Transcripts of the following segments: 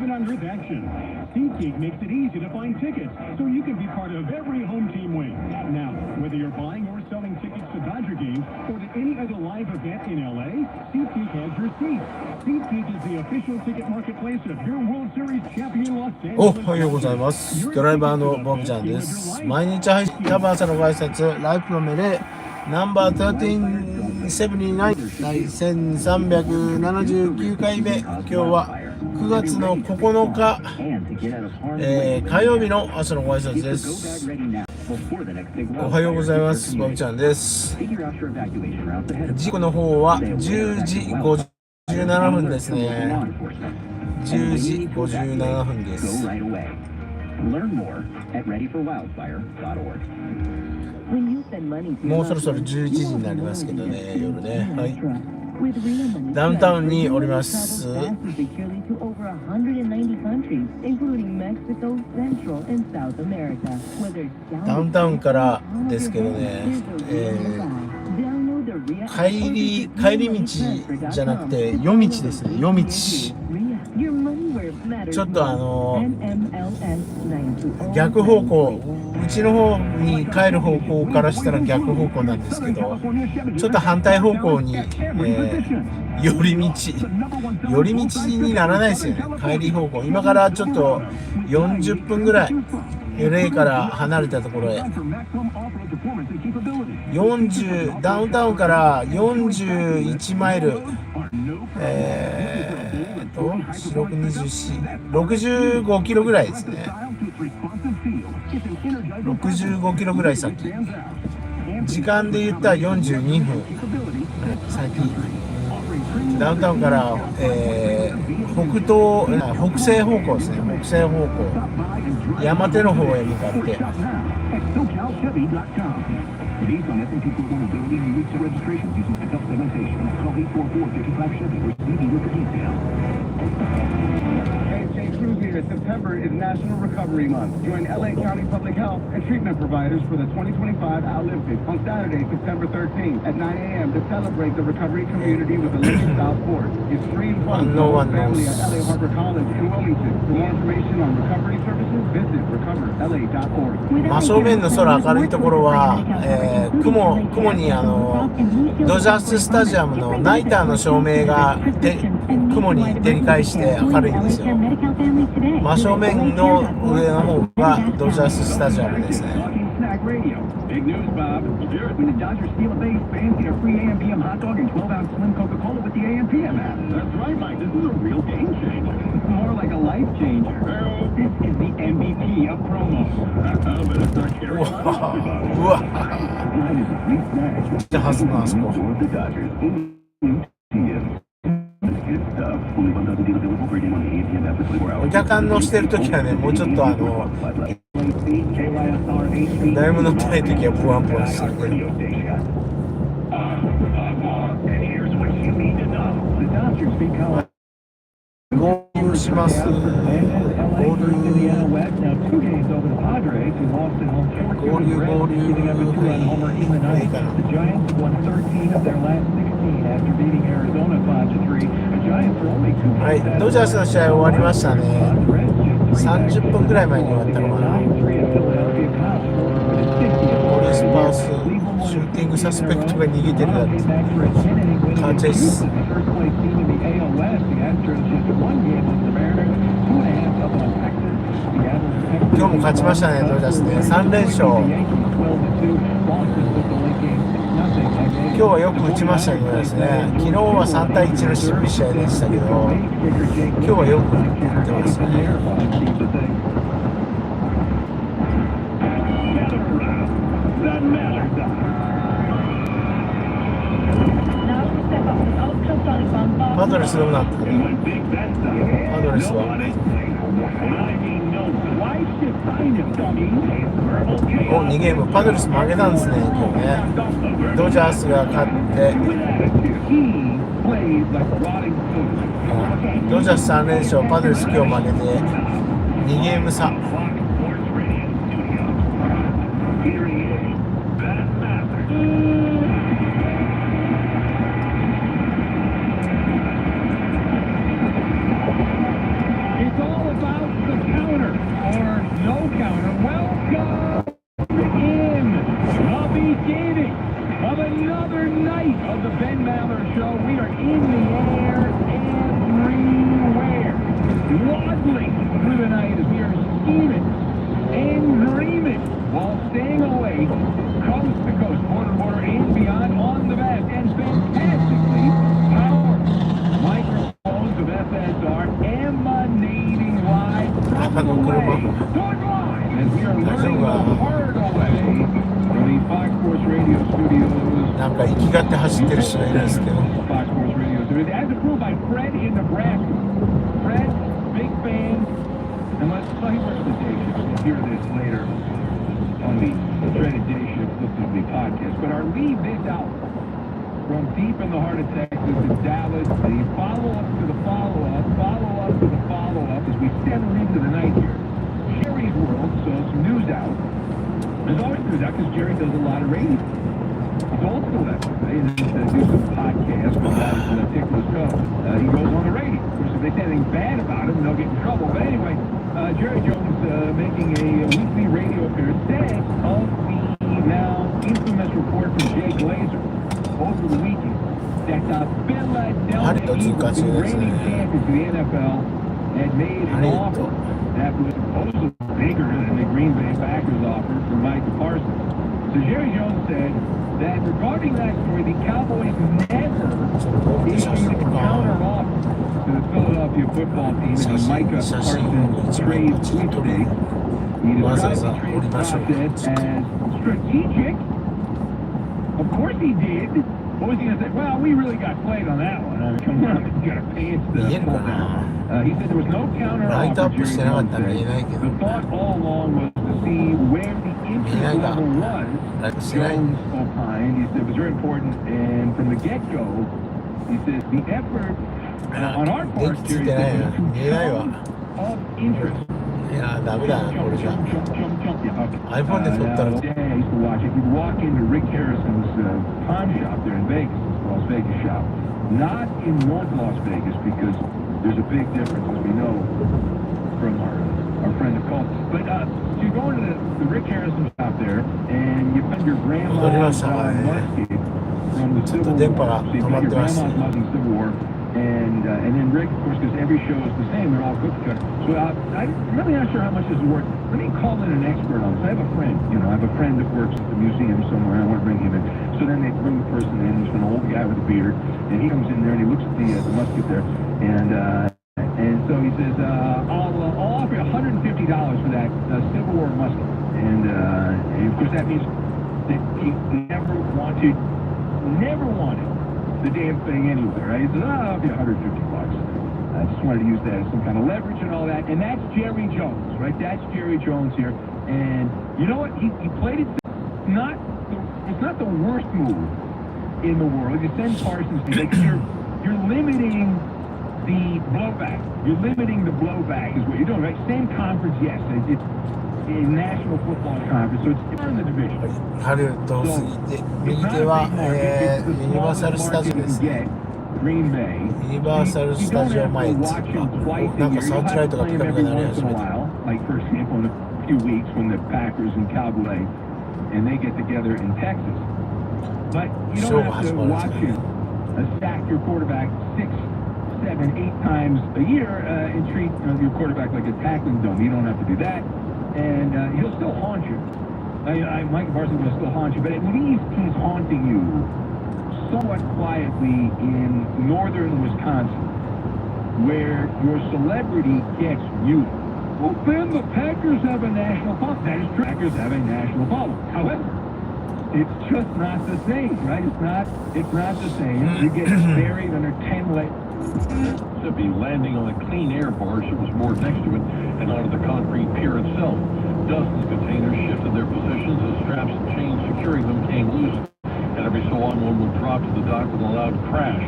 even on Earth action. SeatGeek makes it easy to find tickets, so you can be part of every home team win. Now, whether you're buying or selling tickets to Dodger games or to any other live event in LA, SeatGeek has your seat. SeatGeek is the official ticket marketplace of your World Series champion Los Angeles. おはようございます。ドライバーのボビちゃんです。毎日配信多分朝のご挨拶ライフの命令ナンバー1379第1379回目。今日は9月の9日、火曜日の朝のご挨拶です。おはようございます。ボビちゃんです。時刻の方は10時57分ですね。10時57分です。もうそろそろ11時になりますけどね、夜ね。はい。ダウンタウンにおります。ダウンタウンからですけどね、帰り道じゃなくて夜道ですね。夜道。ちょっと逆方向、うちの方に帰る方向からしたら逆方向なんですけど、ちょっと反対方向に、寄り道にならないですよね。帰り方向、今からちょっと40分ぐらい LA から離れたところへダウンタウンから41マイル65キロぐらいですね。65キロぐらい先。時間で言ったら42分先。ダウンタウンから、北西方向ですね。北西方向。山手の方へ向かって。September is National Recovery Month. Join LA County Public Health and treatment providers for the 2025 Olympics on Saturday, September 13th at 9 a.m. to celebrate the recovery community with Olympic-style sports. It's free and fun for the family at LA Harbor College in Wilmington. For more information on recovery services, visit recoverla.org. 真正面の空明るいところは、雲にドジャーススタジアムのナイターの照明が雲に照り返して明るいんですよ。真正面の上の方がドジャーススタジアムですね。Big news, Bob. When the Dodgers steal a base, fans get a free AM/PM hot dog and 12-ounce slim Coca-Cola with the AM/PM app. That's right, Mike. This is a real game changer. More like a life changer. This is the MVP of promos. Better start carrying on. うわ。じゃあ、あそこ。お客さん乗してるときはね、もうちょっと誰も乗ってないときはポワンポワンしてる。ゴールします。ゴールいいかな。はい、ドジャースの試合終わりましたね。30分くらい前に終わったのかな。ポリスパース、シューティングサスペクトが逃げてるやつ。カーチェイス。今日も勝ちましたね、ドジャースね。3連勝。今日はよく打ちましたけどですね、昨日は3対1の試合でしたけど、今日はよく打ってますね。パドレスどうなったの？パドレスは2ゲーム、パドレス負けたんですね、今日ね。ドジャースが勝って、ドジャース3連勝、パドレス今日負けて2ゲーム差。It's all about the counter, or no counter. Welcome in the beginning of another night of the Ben Maller Show. We are in the air everywhere, waddling through the night as we are scheming and dreaming while staying awake, coast to coast, border to border, and beyond on the best and fantastically powerful microphones of FSR emanating live from the way, going live as we are learning the hard way from the Fox Sports Radio Studios. なんか生きがって走ってる人がいるんですけど。 Fox Sports Radio Studios, as approved by Fred in Nebraska. Fred, big fan. And let's play first the day shift. We'll hear this later on the dreaded day shift listen to the podcast. But our lead this out from deep in the heart of Texas to Dallas, the follow-up to the follow-up, follow-up to the follow-up as we settle into the night here. Jerry's World, so some news out. There's always news out because Jerry does a lot of radio. He's old school that way. He doesn't do some podcasts with Tickler's Co. He goes on the radio. Of course, if they say anything bad about him, they'll get in trouble. But anyway, Jerry Jones making a weekly radio appearance today of the now infamous report from Jay Glazer over the weekend that the Philadelphia Eagles, the reigning champions of the NFL, had made an offer that was supposedly bigger than the Green Bay Packers offer for Micah Parsons. So Jerry Jones said that regarding that story, the Cowboys never issued a counter offer to the Philadelphia football team in the Micah Parsons trade sweepstakes. He described the trade process as strategic. Of course he did. What was he going to say? Well, we really got played on that one. I mean, come on, you got a pants to pull down. He said there was no counter offer. Jerry Jones said. The thought all along was to see where the interest level was. Jones opined. He said it was very important, and from the get-go, he said the effort on our part, Jerry said, was to tone of interest. いやダメだなこれじゃ iPhone で撮ったら I used to watch it. You'd walk into Rick Harrison's pawn shop there in Vegas, Las Vegas shop. Not in North Las Vegas because there's a big difference, as we know from our friend Nicole. But you go into the Rick Harrison shop there, and you find your grandma's musket from the Civil War. So you find your grandma's musket in the Civil War. And then Rick, of course, because every show is the same, they're all cookie cutter. So I'm really not sure how much this is worth. Let me call in an expert on this. I have a friend, I have a friend that works at the museum somewhere, and I want to bring him in. So then they bring the person in, he's an old guy with a beard, and he comes in there and he looks at the musket there, and so he says, I'll offer you $150 for that Civil War musket. And of course that means that he never wanted the damn thing anyway, right? He says, I'll be $150. I just wanted to use that as some kind of leverage and all that. And that's Jerry Jones, right? That's Jerry Jones here. And you know what? He played it. It's not the worst move in the world. You send Parsons because you're limiting the blowback. You're limiting the blowback is what you're doing, right? Same conference, yes. It's a National Football Conference, so it's in the division. ハリウッドを過ぎて右手は、ユニバーサルスタジオですね。ユニバーサルスタジオ前っていうか、なんかサウンドライトがピカピカになり始めて。Like for example, in a few weeks when the Packers and Cowboys and they get together in Texas. But you don't have to watch him sack your quarterback 6, 7, 8 times a year and treat your quarterback like a tackling dummy. You don't have to do that. And he'll still haunt you. Mike Parsons will still haunt you, but at least he's haunting you somewhat quietly in northern Wisconsin, where your celebrity gets muted. Well, Ben, the Packers have a national following. That is true. Packers have a national following. However, it's just not the same, right? It's not the same. You get buried under 10 layers. Mississippi landing on a clean air barge that was moored next to it and onto the concrete pier itself. Dozens of containers shifted their positions as straps and chains securing them came loose, and every so on one would drop to the dock with a loud crash.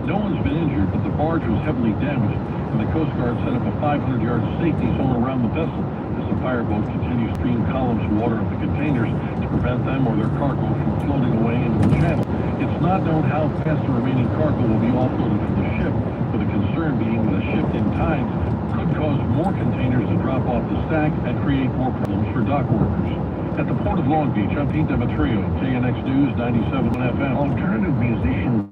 No one's been injured, but the barge was heavily damaged, and the Coast Guard set up a 500-yard safety zone around the vessel as the fireboat continues to stream columns of water at the containers to prevent them or their cargo from floating away into the channel. It's not known how fast the remaining cargo will be offloaded from the ship, with the concern being that a shift in tides could cause more containers to drop off the stack and create more problems for dock workers. At the port of Long Beach, I'm Pete Demetrio, KNX News 97 FM. Alternative musician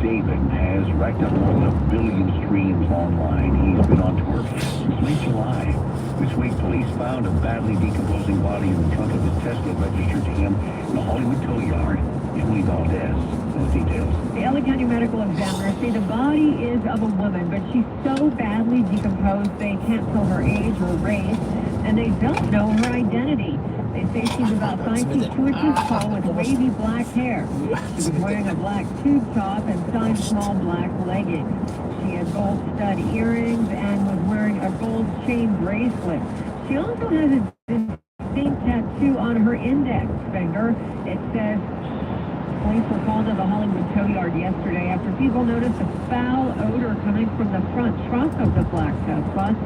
David has racked up more than 1 billion streams online. He's been on tour since late July. This week, police found a badly decomposing body in the trunk of his Tesla registered to him in the Hollywood tow yard. Emily Valdez has details. The LA County Medical Examiner say the body is of a woman, but she's so badly decomposed they can't tell her age or race, and they don't know her identity. They say she's about 5 feet 2 inches tall with wavy black hair. She was wearing a black tube top and signed small black leggings. She had gold stud earrings and was wearing a gold chain bracelet. She also has a distinct tattoo on her index finger. It says, police were called to the Hollywood tow yard yesterday after people noticed a foul odor coming from the front trunk of the black Tesla.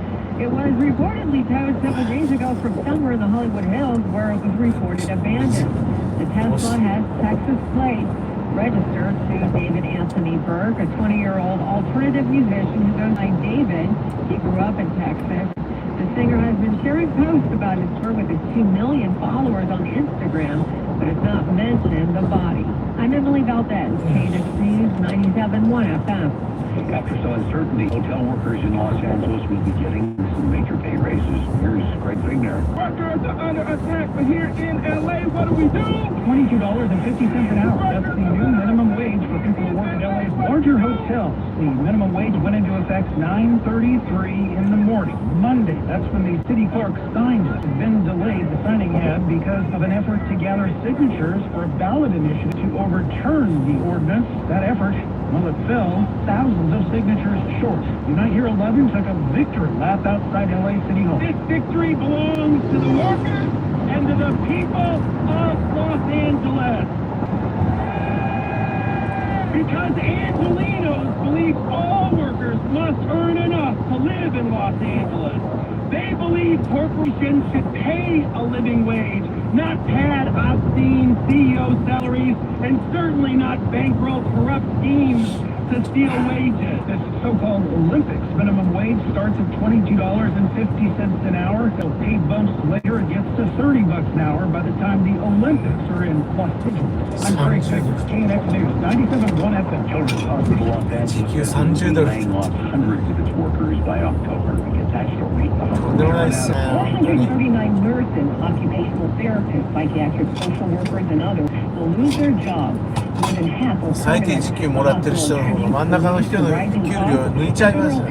It was reportedly towed several days ago from somewhere in the Hollywood Hills where it was reported abandoned. The Tesla has Texas plates registered to David Anthony Burke, a 20-year-old alternative musician who goes by David. He grew up in Texas. The singer has been sharing posts about his tour with his 2 million followers on Instagram, but has not mentioned the body. I'm Emily Valdez, KNX News 97.1 FM. After some uncertainty, hotel workers in Los Angeles will be getting some major pay raises. Here's Greg Figner. Workers are under attack, but here in LA, what do we do? $22.50 an hour. That's the new minimum wage for people who work at LA's larger hotels. The minimum wage went into effect 9:33 in the morning, Monday. That's when the city clerk signed it. It's been delayed, the signing had, because of an effort to gather signatures for a ballot initiative to overturn the ordinance. That effort, well, it fell thousands of signatures short. Unite Here 11 took a victory lap outside LA City Hall. This victory belongs to the workers and to the people of Los Angeles. Because Angelinos believe all workers must earn enough to live in Los Angeles. They believe corporations should pay a living wage, not pad obscene CEO salaries, and certainly not bankroll corrupt schemes to steal wages. This so-called Olympics minimum wage starts at $22.50 an hour. So pay bumps later, it gets to $30 an hour by the time the Olympics are in Los Angeles. I'm Craig Figner, KNX News 97.1 FM. Children's Hospital Los Angeles is laying off hundreds of its workers by October. We get that story. 439 nurses, occupational therapists, psychiatric social workers, and others will lose their jobs. More than half will 最低時給もらってる人の方が真ん中の人の給料抜いちゃいますよね。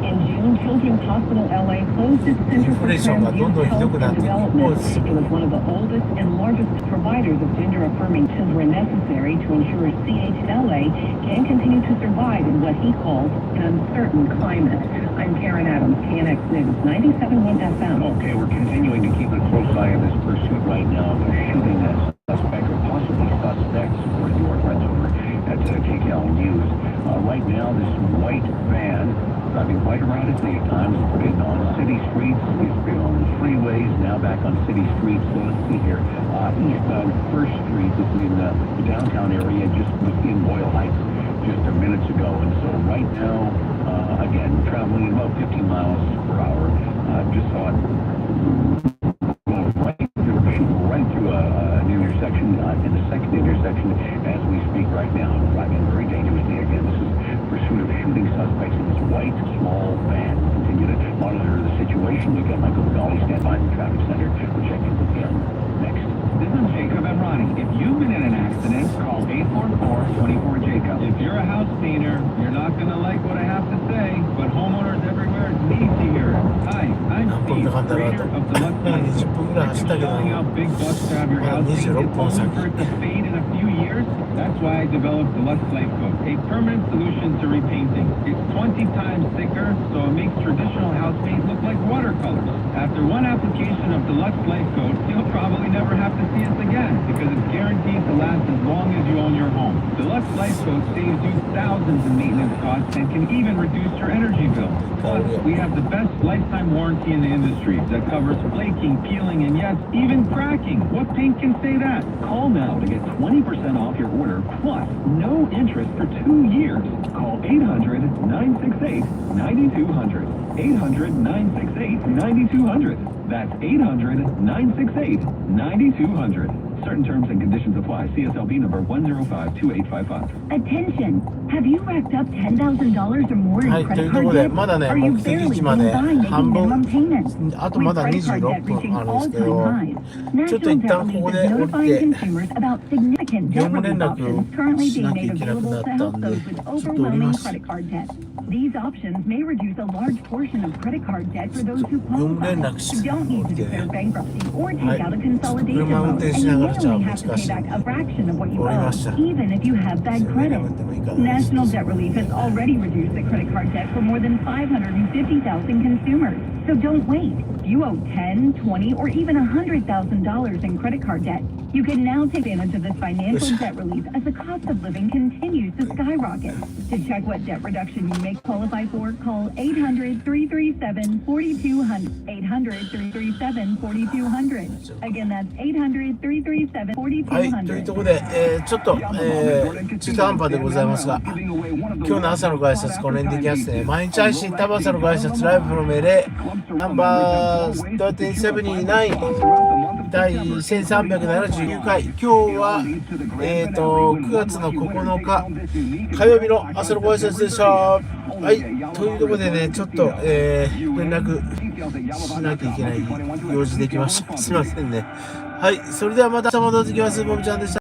In June, Children's Hospital LA closed its Center for Transgender Development. It was one of the oldest and largest providers of gender-affirming children necessary to ensure CHLA can continue to survive in what he calls an uncertain climate. I'm Karen Adams, KNX News 97.1 FM. Okay, we're continuing to keep a close eye on this pursuit right now. They're shooting a suspect or possibly suspects, according to our friends over at KCAL News. Right now, this white van driving right around at daytime. It's been on city streets. It's been on the freeways. Now back on city streets. So let's see here. Eastbound First Street is in the downtown area, just within Boyle Heights, just a minutes ago. And so right now, again, traveling about 50 miles per hour. Just saw it going right through an intersection, in the second intersection as we speak right now. Driving very dangerously again. This is pursuit of shooting suspects in this white, small van. We'll continue to monitor the situation. We've got Michael Magali stand by in the traffic center. We'll check in with him next. This is Jacob and Ronnie. If you've been in an accident, call 844-24-JACOB. If you're a house cleaner, you're not going to like what I have to say, but homeowners everywhere need to hear it. Hi, I'm Steve, creator of Deluxe Life. Selling out big bucks to have your house cleaned, it's only for it to fade in a few years. That's why I developed Deluxe Life Coat, a permanent solution to repainting. It's 20 times thicker, so it makes traditional house paint look like watercolors. After one application, application of Deluxe Life Coat, you'll probably never have to see us again because it's guaranteed to last as long as you own your home. Deluxe Life Coat saves you thousands in maintenance costs and can even reduce your energy bill. Plus, we have the best lifetime warranty in the industry that covers flaking, peeling, and yes, even cracking. What paint can say that? Call now to get 20% off your order plus no interest for 2 years. Call 800-968-9200. 800-968-9200. That's 800-968-9200. Certain terms and conditions apply. CSLB number 1052855. Attention! Have you racked up $10,000 or more in はい、とい credit うとこ card ろで、 debt? まだね、 Are you 目的 barely 地まで getting by 半 making 分、 minimum payments? あとまだ With credit card 26 debt 分 reaching あるんですけ all-time ど、 highs, ちょっと National 一 Debt 旦こ Relief こ is で降り notifying て、 consumers about significant 業 debt 務 relief 連絡 options currently しな being きゃい made けなく available な to った help んで、 those with ちょっと降り overwhelming ます。 credit card debt. These options may reduce a large portion of credit card debt for those who 業務 qualify. 連絡し You don't need to て、 declare bankruptcy or は take い、 out a consolidation 車運 loan, 転 and し you なが may らじゃあ only 難 have し to い。 pay back a fraction of what you 降り owe, ました。 even if you have bad セブンイレ credit. ブンでもいいかな。 National Debt Relief has already reduced the credit card debt for more than 550,000 consumers. So don't wait. If you owe $10, $20, or even $100,000 in credit card debt, you can now take advantage of this financial debt relief as the cost of living continues to skyrocket. To check what debt reduction you may qualify for, call 800-337-4200. 800-337-4200. Again, that's 800-337-4200. はい、というところで、ちょっと、中途半端でございますが、今日の朝のご挨拶この辺でいきますね。毎日配信、多分朝のご挨拶ライブの命令、ナンバー1379、第1379回、今日は、9月の9日、火曜日の朝のご挨拶でした。はい、というところでね、ちょっと、連絡しなきゃいけない用事できました。すいませんね。はい、それではまた戻ってきます。ボブちゃんでした。